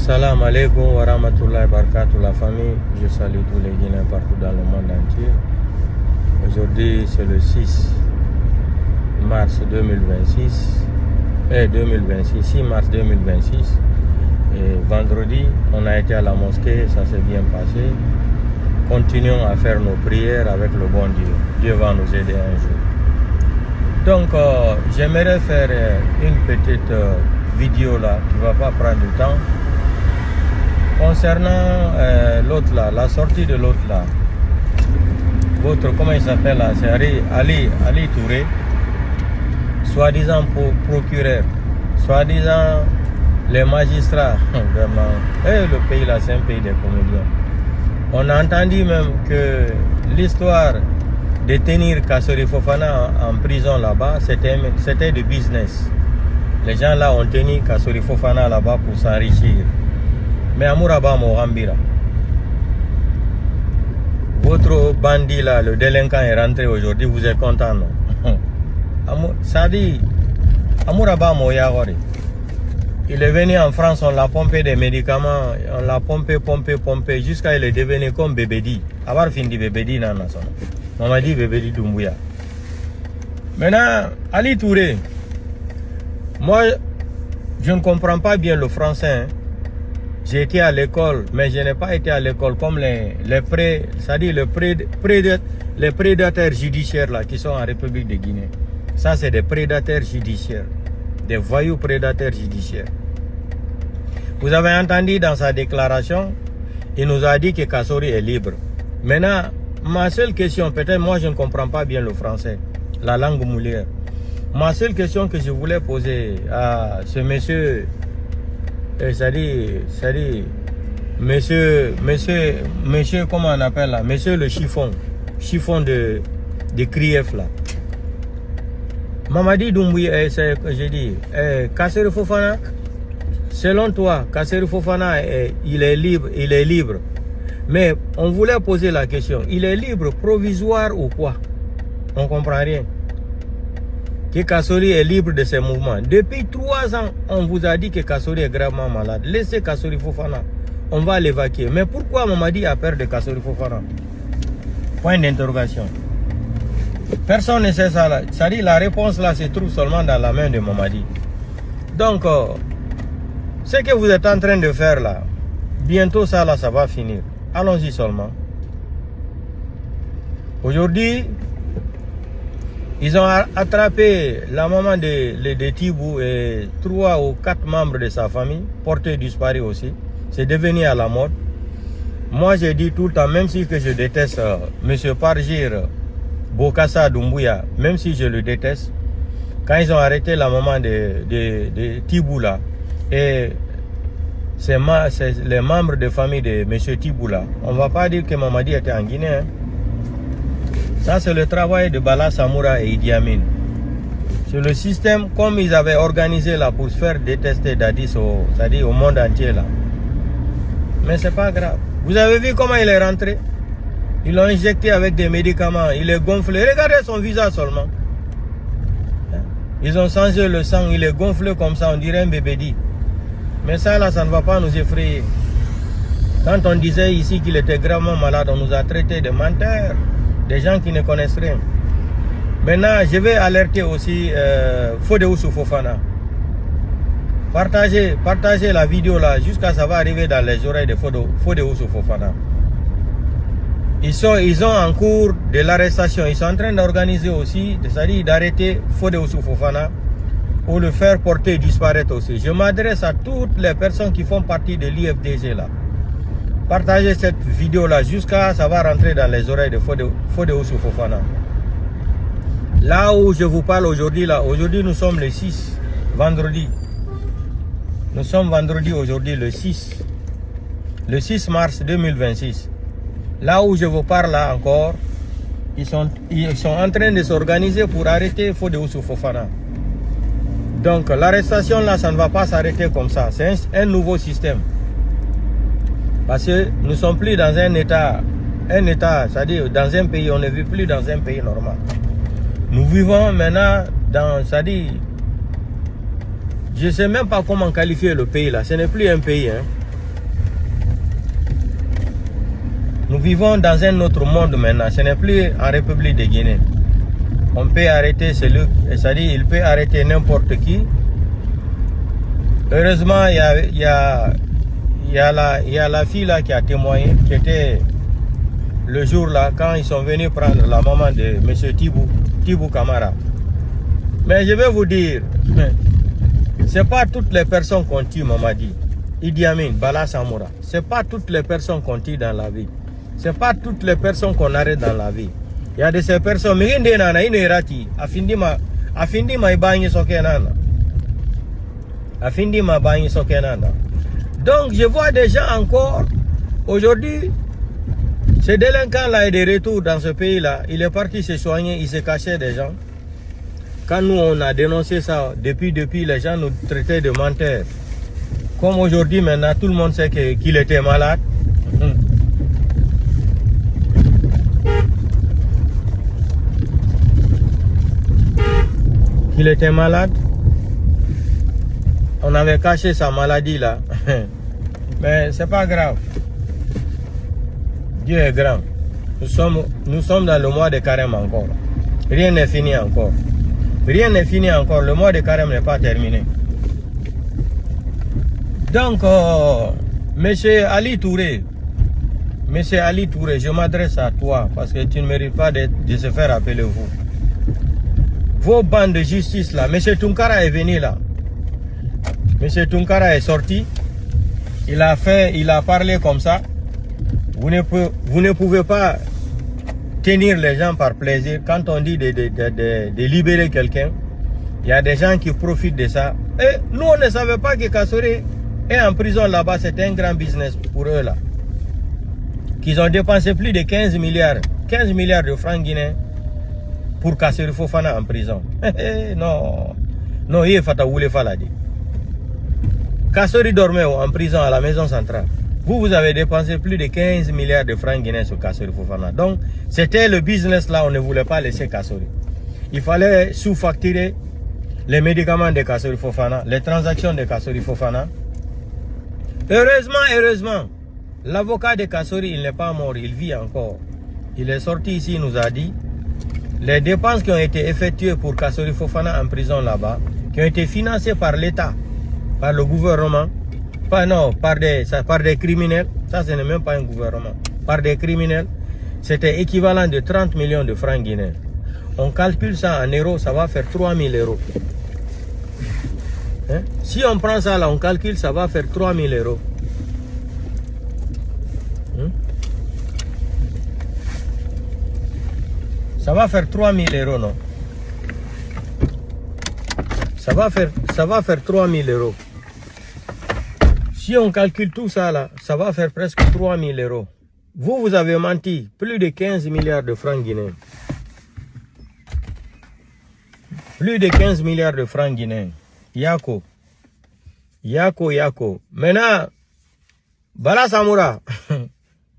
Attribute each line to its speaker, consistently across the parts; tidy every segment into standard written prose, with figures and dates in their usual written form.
Speaker 1: Salam alaikum wa rahmatullahi wa barakatuh la famille. Je salue tous les Guinéens partout dans le monde entier. Aujourd'hui c'est le 6 mars 2026. 6 mars 2026. Et vendredi, on a été à la mosquée, ça s'est bien passé. Continuons à faire nos prières avec le bon Dieu. Dieu va nous aider un jour. Donc, j'aimerais faire une petite vidéo là qui ne va pas prendre du temps. Concernant l'autre là, la sortie de l'autre là. Votre, comment il s'appelle là? C'est Ali Touré, soi-disant procureur, soi-disant les magistrats. Vraiment, le pays là, c'est un pays des comédiens. On a entendu même que l'histoire de tenir Kassori Fofana en prison là-bas, c'était du business. Les gens là ont tenu Kassori Fofana là-bas pour s'enrichir. Mais Amouraba Morambira, votre bandit là, le délinquant est rentré aujourd'hui, vous êtes content, non? Ça dit, Amouraba Moyagori, il est venu en France, on l'a pompé des médicaments, on l'a pompé, jusqu'à il est devenu comme Bébédi. Avoir fini Bébédi, non, on m'a dit Bébédi Doumbouya. Maintenant, Ali Touré, moi, je ne comprends pas bien le français. J'ai été à l'école, mais je n'ai pas été à l'école comme les prédateurs judiciaires là, qui sont en République de Guinée. Ça, c'est des prédateurs judiciaires, des voyous prédateurs judiciaires. Vous avez entendu dans sa déclaration, il nous a dit que Kassori est libre. Maintenant, ma seule question, peut-être moi je ne comprends pas bien le français, la langue moulière. Ma seule question que je voulais poser à ce monsieur, monsieur, comment on appelle là, monsieur le chiffon de Krief là. Mamadi Doumbouya, j'ai dit, Kassori Fofana, selon toi, Kassori Fofana, il est libre. Mais on voulait poser la question, il est libre provisoire ou quoi? On ne comprend rien. Que Kassori est libre de ses mouvements. Depuis 3 ans, on vous a dit que Kassori est gravement malade. Laissez Kassori Fofana. On va l'évacuer. Mais pourquoi Mamadi a peur de Kassori Fofana? Point d'interrogation. Personne ne sait ça là. Ça dit, la réponse là se trouve seulement dans la main de Mamadi. Donc, ce que vous êtes en train de faire là, bientôt ça là, ça va finir. Allons-y seulement. Aujourd'hui, ils ont attrapé la maman de Tibou et 3 ou 4 membres de sa famille, portés disparus aussi. C'est devenu à la mode. Moi, j'ai dit tout le temps, même si que je déteste M. Parjir Bokassa Doumbouya, même si je le déteste, quand ils ont arrêté la maman de Tibou là, et c'est les membres de famille de M. Tibou là, on ne va pas dire que Mamadi était en Guinée. Hein. Ça, c'est le travail de Bala Samoura et Idi Amin. C'est le système, comme ils avaient organisé là pour se faire détester Dadis c'est-à-dire au monde entier là. Mais c'est pas grave. Vous avez vu comment il est rentré? Ils l'ont injecté avec des médicaments. Il est gonflé. Regardez son visage seulement. Ils ont changé le sang. Il est gonflé comme ça. On dirait un bébédi. Mais ça là, ça ne va pas nous effrayer. Quand on disait ici qu'il était gravement malade, on nous a traités de menteurs. Des gens qui ne connaissent rien. Maintenant, je vais alerter aussi Fodéoussou Fofana. Partagez la vidéo là, jusqu'à ça va arriver dans les oreilles de Fodéoussou Fofana. Ils ont en cours de l'arrestation. Ils sont en train d'organiser aussi, c'est-à-dire d'arrêter Fodéoussou Fofana pour le faire porter disparaître aussi. Je m'adresse à toutes les personnes qui font partie de l'IFDG là. Partagez cette vidéo là jusqu'à ça va rentrer dans les oreilles de Fodéoussou Fofana. Là où je vous parle aujourd'hui là, aujourd'hui nous sommes le 6, vendredi. Nous sommes vendredi aujourd'hui le 6 mars 2026. Là où je vous parle là encore, ils sont en train de s'organiser pour arrêter Fodéoussou Fofana. Donc l'arrestation là, ça ne va pas s'arrêter comme ça. C'est un nouveau système. Parce que nous ne sommes plus dans un état, c'est-à-dire dans un pays, on ne vit plus dans un pays normal. Nous vivons maintenant dans, c'est-à-dire, je ne sais même pas comment qualifier le pays là, ce n'est plus un pays. Hein. Nous vivons dans un autre monde maintenant. Ce n'est plus en République de Guinée. On peut arrêter celui, c'est-à-dire il peut arrêter n'importe qui. Heureusement, il y a la fille là qui a témoigné, qui était le jour là, quand ils sont venus prendre la maman de M. Tibou Kamara. Mais je vais vous dire, c'est pas toutes les personnes qu'on tue, Mamadi. Idi Amin, Bala Samoura. C'est pas toutes les personnes qu'on tue dans la vie. C'est pas toutes les personnes qu'on arrête dans la vie. Il y a de ces personnes, mais il y a des rati, afindi ma ibani sokenana. Afindi ma ibani sokenana. Donc je vois des gens encore, aujourd'hui, ce délinquant-là est de retour dans ce pays-là. Il est parti se soigner, il s'est caché des gens. Quand nous on a dénoncé ça, depuis les gens nous traitaient de menteurs. Comme aujourd'hui maintenant, tout le monde sait qu'il était malade. Il était malade. On avait caché sa maladie là. Mais c'est pas grave. Dieu est grand. Nous sommes dans le mois de carême encore. Rien n'est fini encore. Rien n'est fini encore. Le mois de carême n'est pas terminé. Donc, Monsieur Ali Touré, je m'adresse à toi parce que tu ne mérites pas de se faire appeler vous. Vos bandes de justice là, M. Tunkara est venu là. M. Tunkara est sorti. Il a parlé comme ça. Vous ne pouvez pas tenir les gens par plaisir. Quand on dit de libérer quelqu'un, il y a des gens qui profitent de ça. Et nous, on ne savait pas que Kassori est en prison là-bas. C'était un grand business pour eux là. Qu'ils ont dépensé plus de 15 milliards de francs guinéens pour Kassori Fofana en prison. Non, il est fatawule faladi. Kassori dormait en prison à la maison centrale. Vous avez dépensé plus de 15 milliards de francs guinéens sur Kassori Fofana. Donc, c'était le business là, on ne voulait pas laisser Kassori. Il fallait sous-facturer les médicaments de Kassori Fofana, les transactions de Kassori Fofana. Heureusement, l'avocat de Kassori, il n'est pas mort, il vit encore. Il est sorti ici, il nous a dit, les dépenses qui ont été effectuées pour Kassori Fofana en prison là-bas, qui ont été financées par l'État, par le gouvernement, par des criminels, ça ce n'est même pas un gouvernement, par des criminels, c'était équivalent de 30 millions de francs guinéens. On calcule ça en euros, ça va faire 3000 euros. Hein? Si on prend ça là, on calcule, ça va faire 3000 euros. Hein? Ça va faire 3000 euros, non? Ça va faire 3000 euros. Si on calcule tout ça là, ça va faire presque 3000 euros. Vous avez menti, plus de 15 milliards de francs guinéens. Plus de 15 milliards de francs guinéens. Yako. Maintenant, Bala Samoura,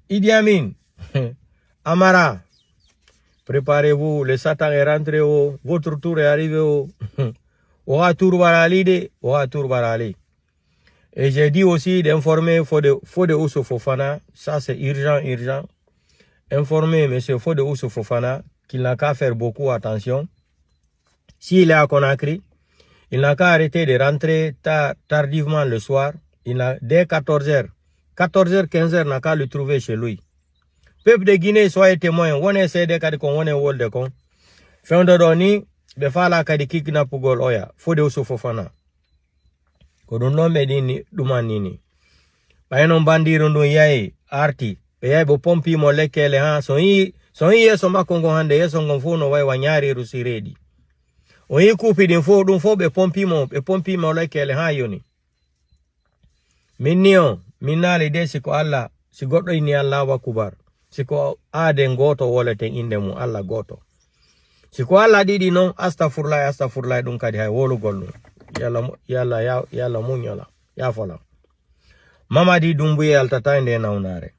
Speaker 1: Idi Amin, Amara, préparez-vous, le Satan est rentré, votre tour est arrivé. Oha tour barali. Et j'ai dit aussi d'informer Fode Ousso Fofana, ça c'est urgent. Informer M. Fode Ousso Fofana qu'il n'a qu'à faire beaucoup attention. S'il est à Conakry, il n'a qu'à arrêter de rentrer tardivement le soir. Dès 14h, 15h, n'a qu'à le trouver chez lui. Peuple de Guinée, soyez témoins. On essaie de faire on est world de con. Fin de doni, de faire la kadi na pugol oya. Fode Ousso Fofana. Koduno medini dumanini. Bayenon bandiru ndo yae arti. Yae bo pompi mo lekele ha. So yi yeso makongo hande yeso ngonfuno wai wanyari rusiredi. Oyi kupi dinfo dunfo be pompi mo lekele ha yoni. Minnio minali de siko Allah sigodo ini Allah wakubar. Siko ade ngoto wolete indemu Allah goto. Siko Allah didi non astagfirullah dun kadi hay wolu gollu. Yalla munyola ya fola Mamadi Doumbouya altatande na unare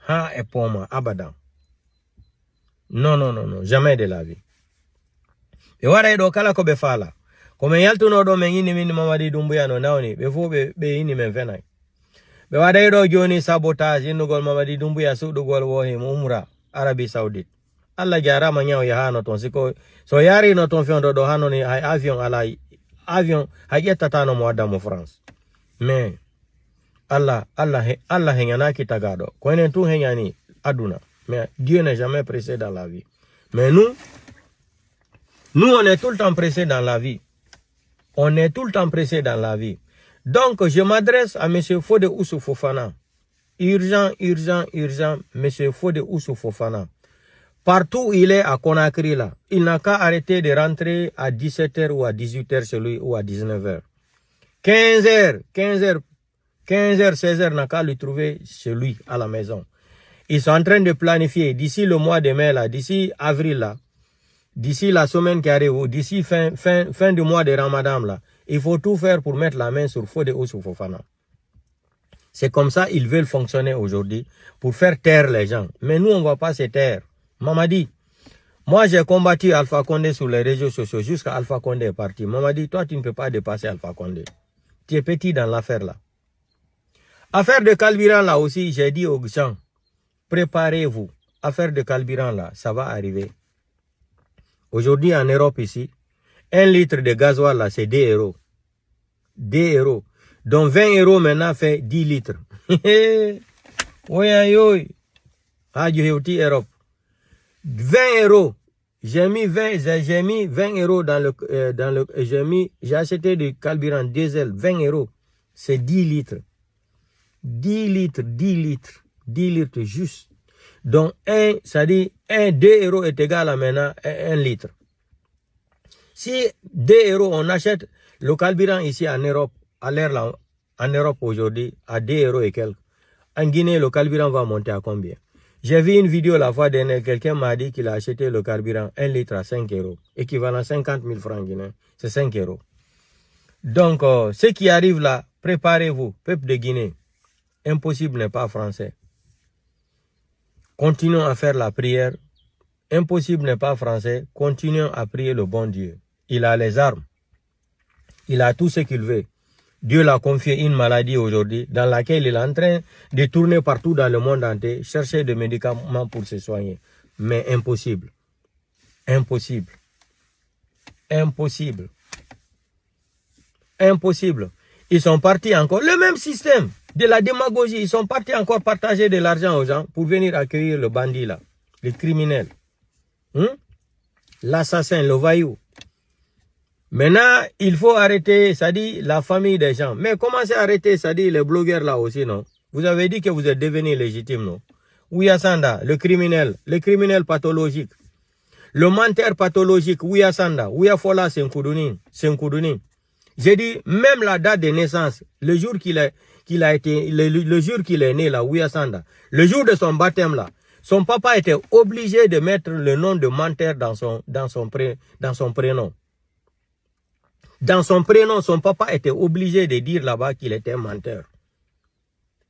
Speaker 1: ha e poma abadan non jamais de la vie e wara do kala ko be fala ko men yaltuno do men yini min Mamadi Doumbouya no nawni be fo be yini men fenay Be wada do joni sabotage indugol Mamadi Doumbouya su dugol wo him umra Arabie Saoudite. Allah jara manyao ya hano ton siko so yari no ton fion do hano ni avion ala avion hayeta tano mo adamu France. Mais Allah hengana kitagado. Kwenen tu hengani aduna. Mais Dieu n'est jamais pressé dans la vie. Mais nous on est tout le temps pressé dans la vie. On est tout le temps pressé dans la vie. Donc, je m'adresse à M. Fode Oussou Fofana. Urgent, M. Fode Oussou Fofana. Partout où il est à Conakry, là, il n'a qu'à arrêter de rentrer à 17h ou à 18h chez lui ou à 19h. 15h, 16h, n'a qu'à le trouver chez lui, à la maison. Ils sont en train de planifier d'ici le mois de mai, là, d'ici avril, là, d'ici la semaine qui arrive, ou d'ici fin du mois de Ramadan, là, il faut tout faire pour mettre la main sur Fode Oussou Fofana. C'est comme ça ils veulent fonctionner aujourd'hui, pour faire taire les gens. Mais nous, on ne va pas se taire. Mamadi, moi j'ai combattu Alpha Condé sur les réseaux sociaux jusqu'à Alpha Condé est parti. Mamadi, toi tu ne peux pas dépasser Alpha Condé. Tu es petit dans l'affaire là. Affaire de carburant là aussi, j'ai dit aux gens, préparez-vous. Affaire de carburant là, ça va arriver. Aujourd'hui en Europe ici, 1 litre de gasoil là, c'est 2 euros. 2 euros. Donc 20 euros maintenant fait 10 litres. Oui, Europe. 20 euros. J'ai mis 20 euros j'ai acheté du carburant diesel, 20 euros. C'est 10 litres. 10 litres juste. Donc, ça dit 2 euros est égal à maintenant 1 litre. Si 2 euros, on achète le carburant ici en Europe, à l'air là, en Europe aujourd'hui, à 2 euros et quelques. En Guinée, le carburant va monter à combien? J'ai vu une vidéo la fois dernière, quelqu'un m'a dit qu'il a acheté le carburant 1 litre à 5 euros, équivalent à 50 000 francs guinéens, c'est 5 euros. Donc, ce qui arrive là, préparez-vous, peuple de Guinée. Impossible n'est pas français. Continuons à faire la prière. Impossible n'est pas français. Continuons à prier le bon Dieu. Il a les armes. Il a tout ce qu'il veut. Dieu l'a confié une maladie aujourd'hui dans laquelle il est en train de tourner partout dans le monde entier, chercher des médicaments pour se soigner. Mais impossible. Impossible. Impossible. Impossible. Ils sont partis encore. Le même système de la démagogie. Ils sont partis encore partager de l'argent aux gens pour venir accueillir le bandit là. Le criminel. L'assassin, le voyou. Maintenant, il faut arrêter, ça dit, la famille des gens. Mais commencez à arrêter, ça dit, les blogueurs là aussi, non? Vous avez dit que vous êtes devenu légitime, non? Ouya Sanda, le criminel pathologique. Le menteur pathologique, Ouya Sanda, Ouya Fola, c'est un Koudouni. J'ai dit, même la date de naissance, le jour qu'il est né là, Ouya Sanda, le jour de son baptême là, son papa était obligé de mettre le nom de menteur dans son prénom. Dans son prénom, son papa était obligé de dire là-bas qu'il était menteur.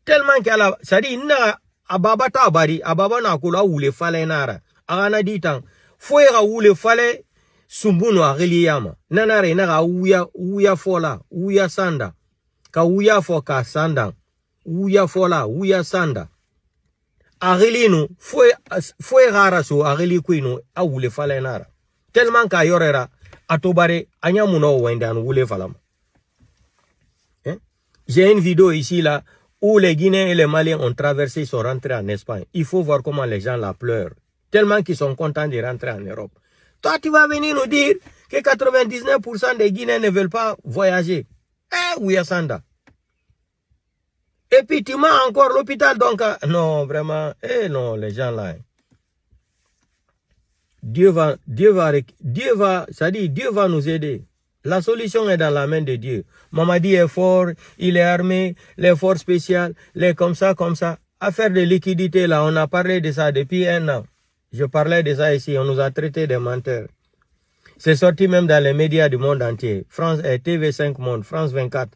Speaker 1: Tellement qu'elle a... Ça dit, ababa tabari, ababa na kula oule fale nara. Arana dit tant, fouera oule fale sumbuno a reliyama. Nanare nara ouya fola, ouya sanda. Ka ouya foka sanda. Ouya fola, ouya sanda. A relinu, fouera so a relikuino a oule fale nara. Tellement qu'à yorera. Atobare, Anyamuno Wendan Woule Falam. J'ai une vidéo ici là où les Guinéens et les Maliens ont traversé, ils sont rentrés en Espagne. Il faut voir comment les gens la pleurent. Tellement qu'ils sont contents de rentrer en Europe. Toi, tu vas venir nous dire que 99% des Guinéens ne veulent pas voyager. Ouya Sanda. Et puis tu m'as encore l'hôpital donc. Non, vraiment. Non, les gens là. Dieu va nous aider. La solution est dans la main de Dieu. Mamadi est fort, il est armé, les forces spéciales, les comme ça. Affaire de liquidité là, on a parlé de ça depuis 1 an. Je parlais de ça ici, on nous a traité de menteurs. C'est sorti même dans les médias du monde entier. France TV5 Monde, France 24.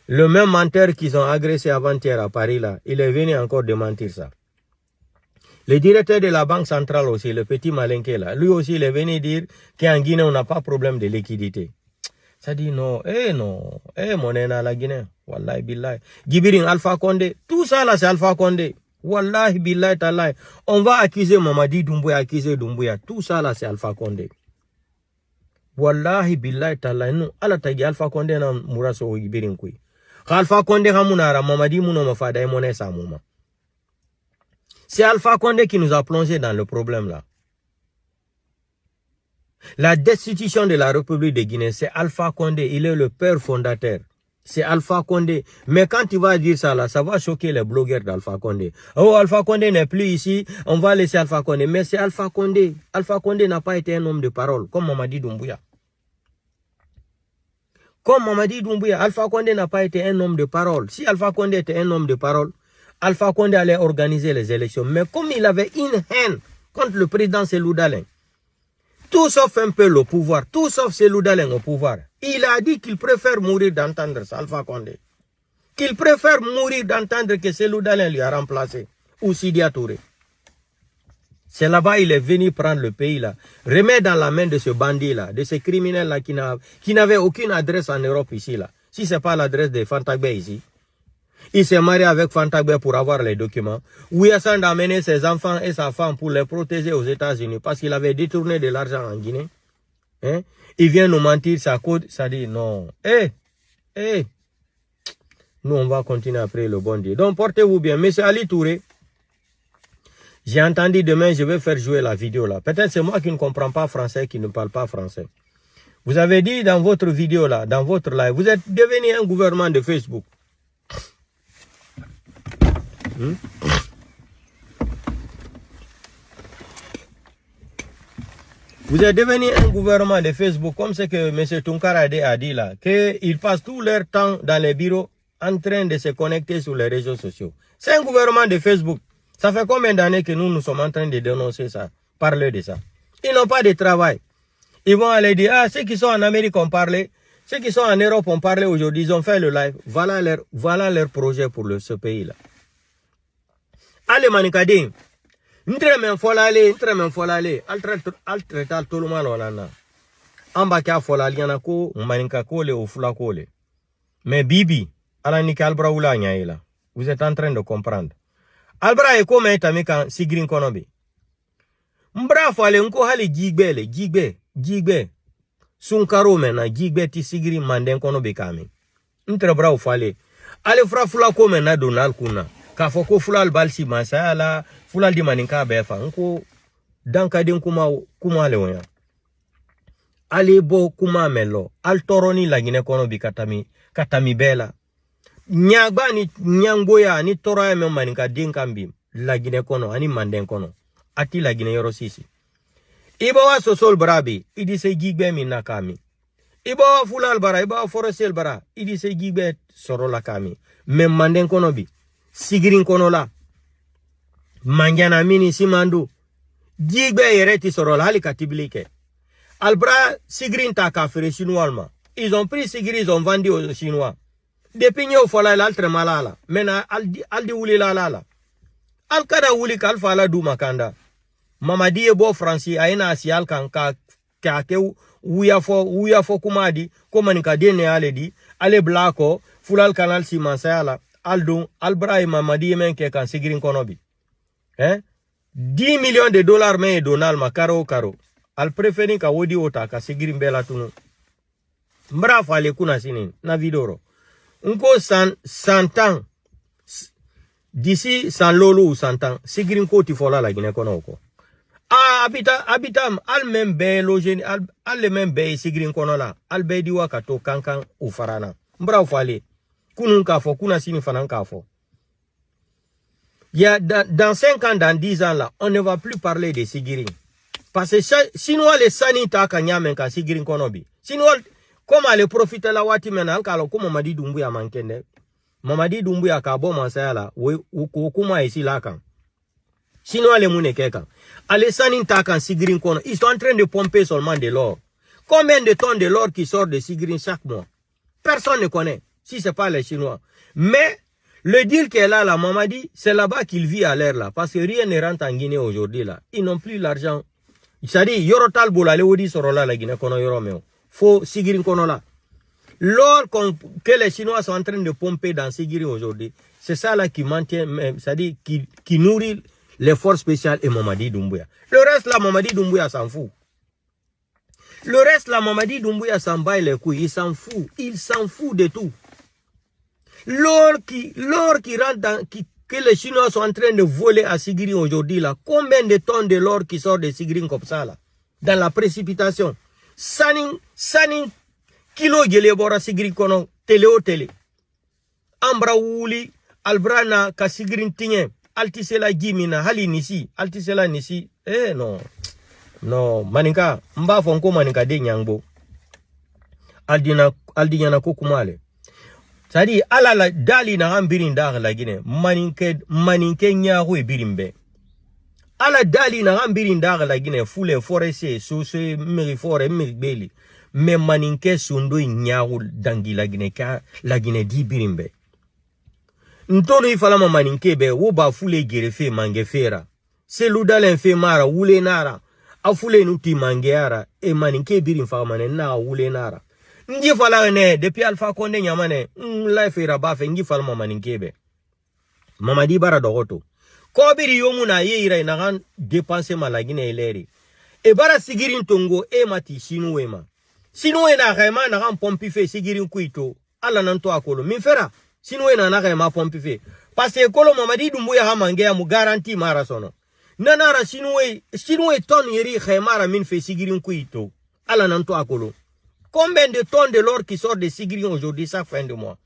Speaker 1: Le même menteur qu'ils ont agressé avant-hier à Paris là, il est venu encore démentir ça. Le directeur de la Banque centrale aussi, le petit Malinké là, lui aussi il est venu dire qu'en Guinée on n'a pas de problème de liquidité. Ça dit non, mon nena la Guinée. Wallahi billahi. Djibirin Alpha Condé. Tout ça là, c'est Alpha Condé. Wallahi billahi talahi. On va accuser Mamadi Doumbouya, accuser Doumbouya. Tout ça là, c'est Alpha Condé. Wallahi billahi talahi. Nous, ala tagi Alpha Condé na muraso Djibirin kui. Alpha Condé hamunara Mamadi Mouno Mafada et Moné Samouma. C'est Alpha Condé qui nous a plongé dans le problème là. La destitution de la République de Guinée, c'est Alpha Condé. Il est le père fondateur. C'est Alpha Condé. Mais quand tu vas dire ça là, ça va choquer les blogueurs d'Alpha Condé. Oh, Alpha Condé n'est plus ici, on va laisser Alpha Condé. Mais c'est Alpha Condé. Alpha Condé n'a pas été un homme de parole, comme Mamadi Doumbouya. Comme Mamadi Doumbouya, Alpha Condé n'a pas été un homme de parole. Si Alpha Condé était un homme de parole, Alpha Condé allait organiser les élections. Mais comme il avait une haine contre le président Cellou Dalein, tout sauf un peu le pouvoir, tout sauf Cellou Dalein au pouvoir, il a dit qu'il préfère mourir d'entendre ça, Alpha Condé. Qu'il préfère mourir d'entendre que Cellou Dalein lui a remplacé, ou Sidia Touré. C'est là-bas il est venu prendre le pays là, remettre dans la main de ce bandit là, de ce criminel là qui n'avait aucune adresse en Europe ici là. Si ce n'est pas l'adresse de Fantagbe ici. Il s'est marié avec Fantagbe pour avoir les documents. Ouyassane a amené ses enfants et sa femme pour les protéger aux États-Unis parce qu'il avait détourné de l'argent en Guinée. Hein? Il vient nous mentir, ça coûte, ça dit non. Nous on va continuer après le bon Dieu. Donc portez-vous bien. Monsieur Ali Touré, j'ai entendu demain, je vais faire jouer la vidéo là. Peut-être c'est moi qui ne comprends pas français, qui ne parle pas français. Vous avez dit dans votre vidéo là, dans votre live, vous êtes devenu un gouvernement de Facebook. Vous êtes devenu un gouvernement de Facebook, comme ce que M. Tounkara a dit là, qu'ils passent tout leur temps dans les bureaux en train de se connecter sur les réseaux sociaux. C'est un gouvernement de Facebook. Ça fait combien d'années que nous sommes en train de dénoncer ça, parler de ça. Ils n'ont pas de travail. Ils vont aller dire, ah, ceux qui sont en Amérique ont parlé, ceux qui sont en Europe ont parlé aujourd'hui, ils ont fait le live. Voilà leur projet pour ce pays-là. Allez, manikading. Ntremen folale, altratal toluma lolana. Ambaka folale yana ko manika kole ou fula kole. Mais Bibi, ala nika albra ula nyaila. Vous êtes en train de comprendre. Albra eko me tamika sigrin konobi. Mbra fale nko hali jigbe. Sunkaro mena jigbe ti sigrin manden konobi kame. Ntre bra fale. Ale fra fula ko mena donal kuna. Kafoko fulal balsi masala fulal di maninka befa nko danka din kuma lewonya ali bo kuma melo al toroni la Guinée kono bi katami bela nyagba ni nyangboya ni toroya me maninka din kambi la Guinée kono ani manden kono ati la Guinée yoro sisi ibo wa sosol brabi idi se gigbe mi nakami ibo wa fulal bara ibo wa forosel bara idi se gigbe soro la kami me manden kono bi Sigrin kono la mangiana mini simandu jigbe yereti sorol hali katiblike albra sigrin ta kafire chinois. Ils ont pris sigri, ils ont vendu aux Chinois. Depuis nous fola l'altre malala mena aldi wuli la al kada wuli kal fala du makanda Mamadi ebo Franci aina asial kan ka ke uya fo kumadi komanika dene aledi ale blako fulal kanal si mansala Aldon, Albra et Mamadi men ke kan sigrin konobi. 10 millions de dollars men Donald ma karo. Al preferi ka wodi ota ka sigrin bela tunu. Mbra fale kuna sinin na vidoro. Unko 100 ans. D'ici 100 lolo ou 100 ans. Sigrin ko ti fola la Guinée kono ko. Habitam al men be logeni al le men be sigrin kono la. Al be di wakato kankan u farana. Mbra fale. Kunun kafo, kuna sini fanan kafo. Dans 5 ans, dans 10 ans là, on ne va plus parler de Sigiri. Parce que sinon les sanita kanyamen ka Sigiri konobi. Sinon comment les profite la wati mena kalo ko Mamadi Doumbouya mankende. Mamadi Doumbouya ka bo mansaya la wo kuma ici là kan. Sinon les munekeka. Ale sanita kan Sigiri kono, ils sont en train de pomper seulement de l'or. Combien de tonnes de l'or qui sort de Sigiri chaque mois? Personne ne connaît. Si ce n'est pas les Chinois. Mais le deal qu'elle a là, Mamadi, c'est là-bas qu'il vit à l'air là. Parce que rien ne rentre en Guinée aujourd'hui là. Ils n'ont plus l'argent. C'est-à-dire, Yorotal Boulale Odi Sorola la Guinée kono Yoromeo. Faut Sigrin kono là. L'or que les Chinois sont en train de pomper dans Sigiri aujourd'hui, c'est ça là qui maintient, c'est-à-dire qui nourrit les forces spéciales et Mamadi Doumbouya. Le reste là, Mamadi Doumbouya s'en fout. Le reste là, Mamadi Doumbouya s'en bat les couilles, il s'en fout. Il s'en fout de tout. L'or qui rentre dans, que les Chinois sont en train de voler à Sigiri aujourd'hui là, combien de tonnes de l'or qui sort de Sigiri comme ça là, dans la précipitation. Sanin kilo jele bora Sigiri kono, télé au télé. Ambra wuli, albrana ka Sigiri tinye, altisela jimina, hali nisi, altisela nisi, non. Non, maninka, mba fonko maninka de nyangbo. Aldina kukumale. C'est-à-dire, ala dali na ambirin dar la Guinée, maninke nyaho e birimbe. Ala dali na ambirin dar la Guinée, foule forestier, sose, merifore, meribeli. Mais maninke sundo nyaho dangi la Guinée, ka la Guinée di birimbe. Ntono ifalama maninke be, woba foule gerefe mangefera. Se ludalen fe mara, wule nara. Afule nuti mangeara, e maninke birim famane na wule nara. Ngi fala ne depuis Alpha Condé nyamane life iraba fe ngi fala mama ninkebe Mamadi bara dogoto ko biri yomu na ye ira na kan dépenser malagine eleri e bara sigirin tongo e mati sinu na gaima na kan pompi fe sigirin kuito ala nan to akolo min fera sinu na gaima pompi fe parce que kolo Mamadi Doumbouya ha mangea mu garantie mara sono nanara sinu ton yeri gaima min fe sigirin kuito ala nan to akolo. Combien de tonnes de l'or qui sort de Sigiri aujourd'hui, chaque fin de mois?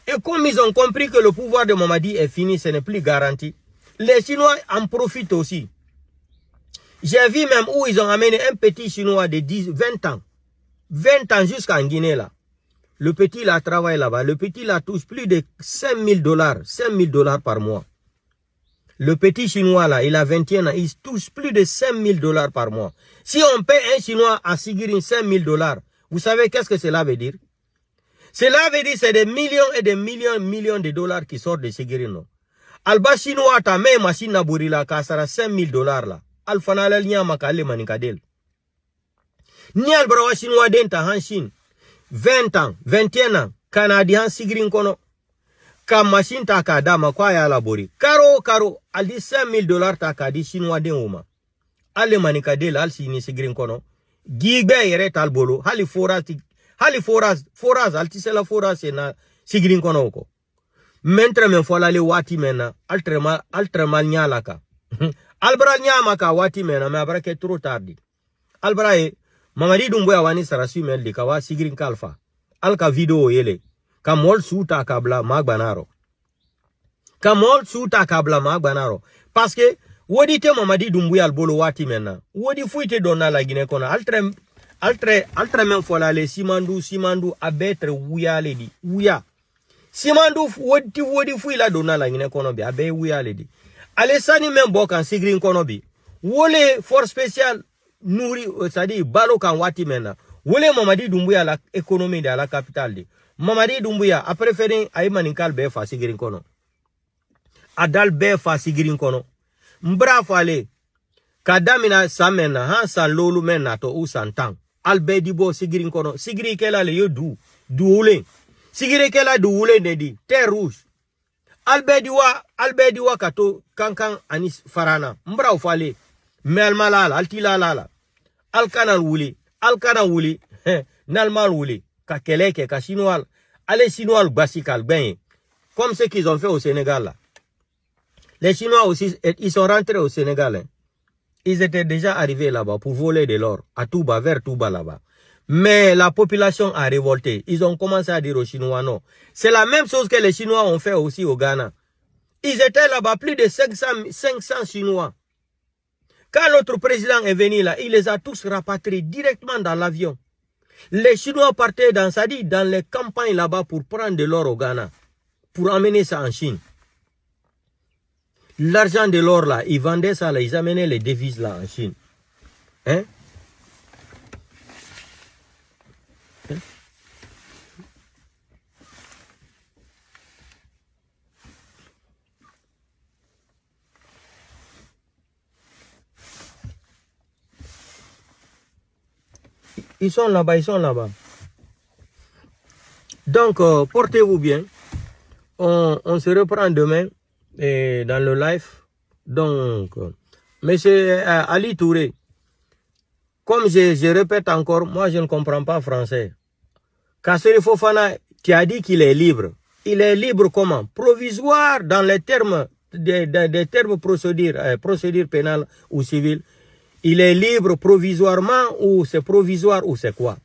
Speaker 1: Et comme ils ont compris que le pouvoir de Mamadi est fini, ce n'est plus garanti, les Chinois en profitent aussi. J'ai vu même où ils ont amené un petit Chinois de 20 ans. 20 ans jusqu'en Guinée là. Le petit là travaille là-bas. Le petit là touche plus de $5,000. $5,000 par mois. Le petit Chinois là, il a 21 ans. Il touche plus de $5,000 par mois. Si on paie un Chinois à Sigiri $5,000, vous savez qu'est-ce que cela veut dire? Cela veut dire c'est des millions et des millions de dollars qui sortent de Sigiri. Alba Chinois ta même machine na burila kasara $5,000 là. Alfana la nya makale manikadel. Ni albrawa Chinois denta hanshin 20 ans, 21 ans, Canadien Sigiri kono. Ka machine ta ka dama kwa ya labori. Karo, aldi $5,000 ta ka di Chinois den uma. Ale manikadel al sini Sigiri kono. Gigbe yere talbolo hali foraz altisela foraz na Sigiri kono ko. Mentre men fola le wati mena altremal nyalaka. Albra nyamaka wati mena me abrake trop tardi. Albra e Mamadi Doumbouya wani sarasu mel de kawa Sigiri kalfa. Alka video yele. Kamol suta kabla magbanaro. Parce que wodi te Mamadi Doumbouya albolo wati mena. Wodi fuite donna la Guinée kona. Altre men fola le simandu abetre wuya ledi. Wuya. Simandu wodi fui la donna la Guinée kona bi abe wuya ledi. Alessani men bokan Sigiri kono bi. Wole force spéciale nouri c'est-à-dire balo kan wati mena. Wole Mamadi Doumbouya la économie de la capitale de. Mamadi Doumbouya a préféré Aïmaninkal be fa Sigiri kono. Adal be fa Sigiri kono. Mbra fale kadamina samena hansa lolu mena to usantan. Albe dibo Sigiri kono. Sigiri kela le yo du ule. Sigiri kela du ule dedi. Terre rouge. Albe diwa kato kankan anis farana. Mbra fale melmalala altilalala. Alkana wuli. Nalmal wuli. Ka keleke, ka chinois, allez chinois basikal ben, comme ce qu'ils ont fait au Sénégal là. Les Chinois aussi, ils sont rentrés au Sénégal. Hein. Ils étaient déjà arrivés là-bas pour voler de l'or, à Touba, vers Touba là-bas. Mais la population a révolté. Ils ont commencé à dire aux Chinois non. C'est la même chose que les Chinois ont fait aussi au Ghana. Ils étaient là-bas, plus de 500 Chinois. Quand notre président est venu là, il les a tous rapatriés directement dans l'avion. Les Chinois partaient dans les campagnes là-bas pour prendre de l'or au Ghana, pour amener ça en Chine. L'argent de l'or là, ils vendaient ça là, ils amenaient les devises là en Chine. Hein? Ils sont là-bas. Donc, portez-vous bien. On se reprend demain dans le live. Donc, monsieur Ali Touré, comme je répète encore, moi je ne comprends pas français. Kasseri Fofana, tu as dit qu'il est libre. Il est libre comment? Provisoire dans les termes des termes procédure pénale ou civile. Il est libre provisoirement ou c'est provisoire ou c'est quoi?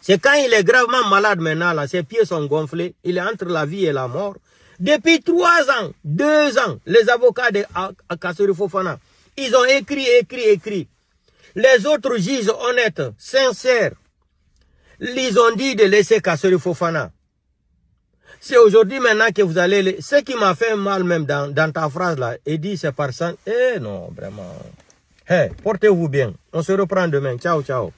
Speaker 1: C'est quand il est gravement malade maintenant, là, ses pieds sont gonflés, il est entre la vie et la mort. Depuis 3 ans, 2 ans, les avocats de Kasseri Fofana, ils ont écrit. Les autres juges honnêtes, sincères, ils ont dit de laisser Kasseri Fofana. C'est aujourd'hui maintenant que vous allez... Ce qui m'a fait mal même dans ta phrase là, et dit c'est par ça. Eh non, vraiment. Hey, portez-vous bien. On se reprend demain. Ciao, ciao.